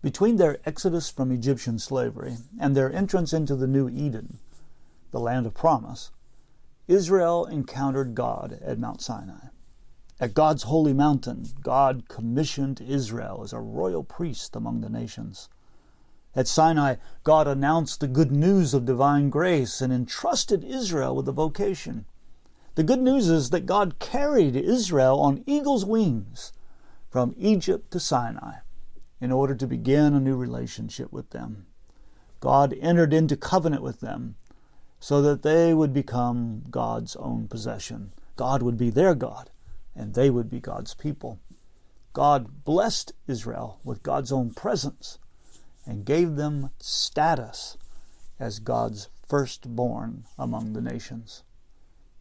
Between their exodus from Egyptian slavery and their entrance into the New Eden, the land of promise, Israel encountered God at Mount Sinai. At God's holy mountain, God commissioned Israel as a royal priest among the nations. At Sinai, God announced the good news of divine grace and entrusted Israel with a vocation. The good news is that God carried Israel on eagle's wings from Egypt to Sinai in order to begin a new relationship with them. God entered into covenant with them so that they would become God's own possession. God would be their God, and they would be God's people. God blessed Israel with God's own presence and gave them status as God's firstborn among the nations.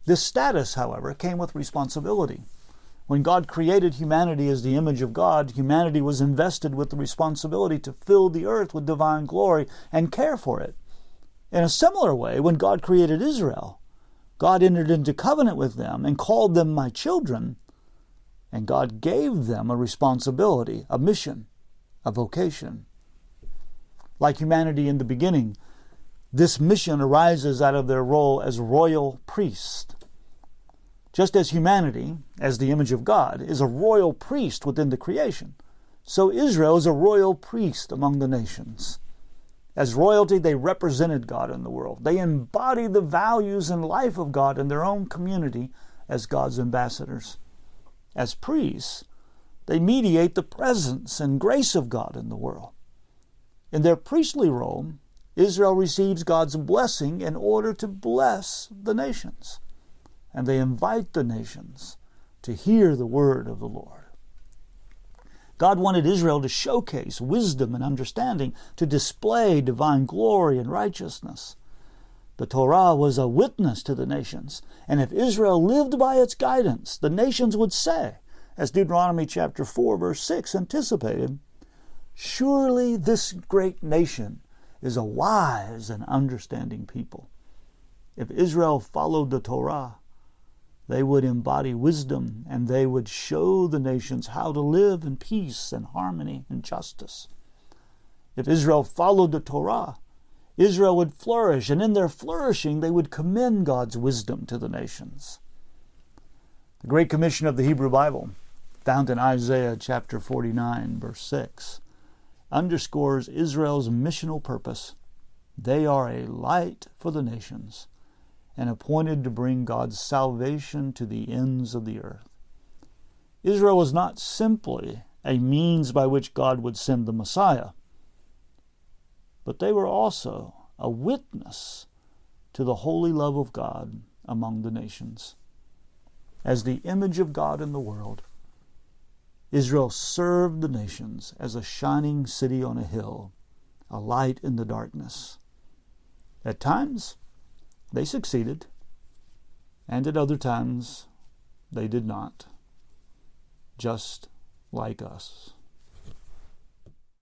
This status, however, came with responsibility. When God created humanity as the image of God, humanity was invested with the responsibility to fill the earth with divine glory and care for it. In a similar way, when God created Israel, God entered into covenant with them and called them my children, and God gave them a responsibility, a mission, a vocation. Like humanity in the beginning, this mission arises out of their role as royal priest. Just as humanity, as the image of God, is a royal priest within the creation, so Israel is a royal priest among the nations. As royalty, they represented God in the world. They embodied the values and life of God in their own community as God's ambassadors. As priests, they mediate the presence and grace of God in the world. In their priestly role, Israel receives God's blessing in order to bless the nations, and they invite the nations to hear the word of the Lord. God wanted Israel to showcase wisdom and understanding, to display divine glory and righteousness. The Torah was a witness to the nations, and if Israel lived by its guidance, the nations would say, as Deuteronomy chapter 4, verse 6 anticipated, "Surely this great nation is a wise and understanding people." If Israel followed the Torah, they would embody wisdom, and they would show the nations how to live in peace and harmony and justice. If Israel followed the Torah, Israel would flourish, and in their flourishing, they would commend God's wisdom to the nations. The Great Commission of the Hebrew Bible, found in Isaiah chapter 49, verse 6, underscores Israel's missional purpose. They are a light for the nations, and appointed to bring God's salvation to the ends of the earth. Israel was not simply a means by which God would send the Messiah, but they were also a witness to the holy love of God among the nations. As the image of God in the world, Israel served the nations as a shining city on a hill, a light in the darkness. At times, they succeeded, and at other times, they did not, just like us.